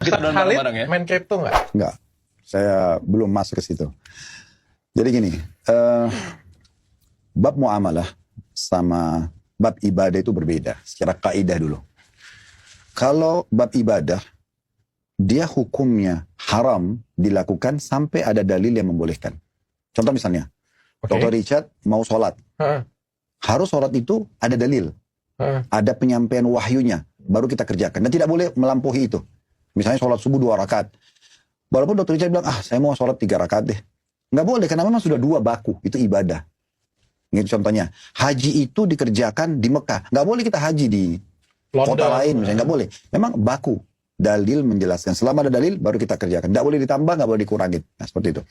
Kita down Khalid bareng-bareng ya. main crypto nggak? Enggak, saya belum masuk ke situ. Jadi gini, bab muamalah sama bab ibadah itu berbeda secara kaidah dulu. Kalau bab ibadah, dia hukumnya haram dilakukan sampai ada dalil yang membolehkan. Contoh misalnya, Dr. Richard mau sholat. Harus sholat itu ada dalil. Ada penyampaian wahyunya, baru kita kerjakan. Dan tidak boleh melampaui itu. Misalnya sholat subuh 2 rakaat. Walaupun Dr. Richard bilang, saya mau sholat 3 rakaat deh. Nggak boleh, karena memang sudah 2 baku. Itu ibadah. Ini contohnya. Haji itu dikerjakan di Mekah. Nggak boleh kita haji di kota lain. Misalnya nggak boleh. Memang baku. Dalil menjelaskan. Selama ada dalil, baru kita kerjakan. Nggak boleh ditambah, nggak boleh dikurangin. Nah, seperti itu.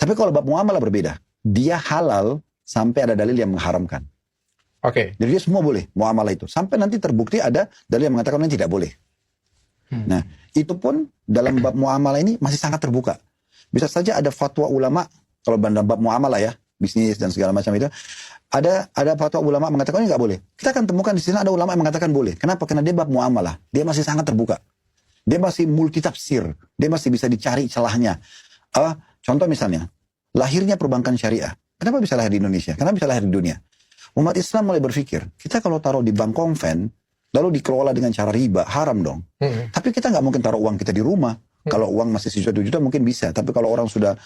Tapi kalau bab muamalah berbeda. Dia halal sampai ada dalil yang mengharamkan. Oke. Jadi dia semua boleh muamalah itu. Sampai nanti terbukti ada dalil yang mengatakan ini tidak boleh. Nah, itu pun dalam bab muamalah ini masih sangat terbuka. Bisa saja ada fatwa ulama, kalau dalam bab muamalah ya, bisnis dan segala macam itu, ada fatwa ulama mengatakan ini nggak boleh. Kita akan temukan di sini ada ulama yang mengatakan boleh. Kenapa? Karena dia bab muamalah. Dia masih sangat terbuka. Dia masih multi tafsir. Dia masih bisa dicari celahnya. Contoh misalnya, lahirnya perbankan syariah. Kenapa bisa lahir di Indonesia? Kenapa bisa lahir di dunia? Umat Islam mulai berpikir, kita kalau taruh di bank konven, lalu dikelola dengan cara riba, haram dong. Tapi kita nggak mungkin taruh uang kita di rumah. Kalau uang masih sejuta-juta mungkin bisa. Tapi kalau orang sudah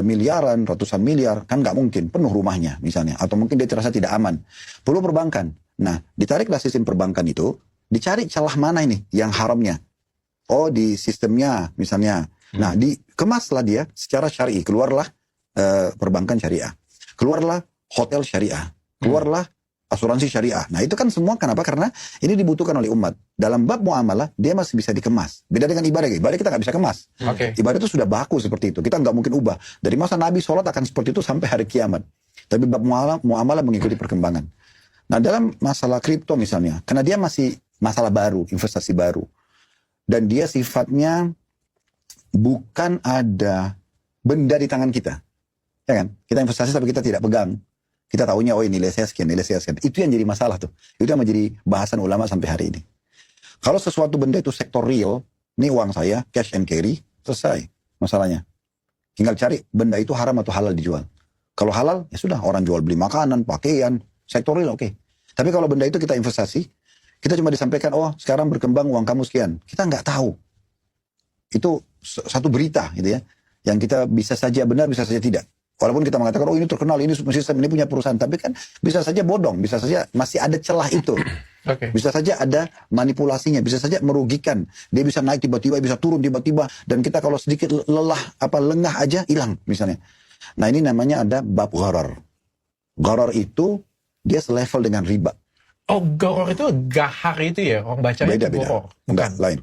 miliaran, ratusan miliar, kan nggak mungkin. Penuh rumahnya misalnya. Atau mungkin dia terasa tidak aman. Perlu perbankan. Nah, ditariklah sistem perbankan itu, dicari celah mana ini yang haramnya. Oh, di sistemnya misalnya. Nah, dikemaslah dia secara syar'i. Keluarlah perbankan syariah. Keluarlah hotel syariah. Keluarlah asuransi syariah. Nah itu kan semua kenapa? Karena ini dibutuhkan oleh umat. Dalam bab muamalah, dia masih bisa dikemas. Beda dengan ibadah. Ibadah kita nggak bisa kemas. Ibadah itu sudah baku seperti itu. Kita nggak mungkin ubah. Dari masa Nabi sholat akan seperti itu sampai hari kiamat. Tapi bab muamalah mengikuti perkembangan. Nah dalam masalah kripto misalnya, karena dia masih masalah baru, investasi baru. Dan dia sifatnya bukan ada benda di tangan kita. Ya kan? Kita investasi tapi kita tidak pegang. Kita tahunya, oh ini nilai saya sekian, nilai saya sekian. Itu yang jadi masalah tuh. Itu yang menjadi bahasan ulama sampai hari ini. Kalau sesuatu benda itu sektor real, ini uang saya, cash and carry, selesai masalahnya. Tinggal cari benda itu haram atau halal dijual. Kalau halal, ya sudah. Orang jual beli makanan, pakaian, sektor real, oke. Tapi kalau benda itu kita investasi, kita cuma disampaikan, oh sekarang berkembang uang kamu sekian. Kita nggak tahu. Itu satu berita gitu ya. Yang kita bisa saja benar, bisa saja tidak. Walaupun kita mengatakan, oh ini terkenal, ini sistem, ini punya perusahaan. Tapi kan bisa saja bodong, bisa saja masih ada celah itu. Bisa saja ada manipulasinya, bisa saja merugikan. Dia bisa naik tiba-tiba, bisa turun tiba-tiba. Dan kita kalau sedikit lengah aja, hilang misalnya. Nah ini namanya ada bab gharar. Gharar itu, dia selevel dengan riba. Oh gharar itu gahar itu ya? Orang bacanya itu gharar. Enggak, lain.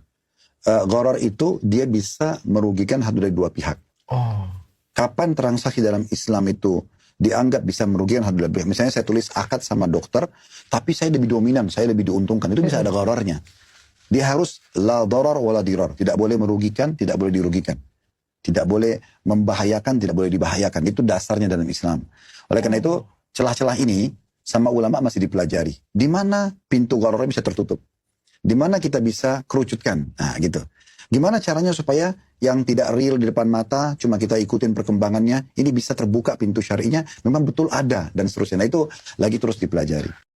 Gharar itu, dia bisa merugikan satu dari 2 pihak. Kapan transaksi dalam Islam itu dianggap bisa merugikan satu dari 2 pihak? Misalnya saya tulis akad sama dokter, tapi saya lebih dominan, saya lebih diuntungkan. Itu bisa ada ghararnya. Dia harus la darar wa la dirar. Tidak boleh merugikan, tidak boleh dirugikan. Tidak boleh membahayakan, tidak boleh dibahayakan. Itu dasarnya dalam Islam. Oleh karena itu, celah-celah ini sama ulama masih dipelajari. Di mana pintu ghararnya bisa tertutup? Di mana kita bisa kerucutkan? Nah gitu. Gimana caranya supaya yang tidak real di depan mata, cuma kita ikutin perkembangannya, ini bisa terbuka pintu syari'nya, memang betul ada, dan seterusnya. Nah itu lagi terus dipelajari.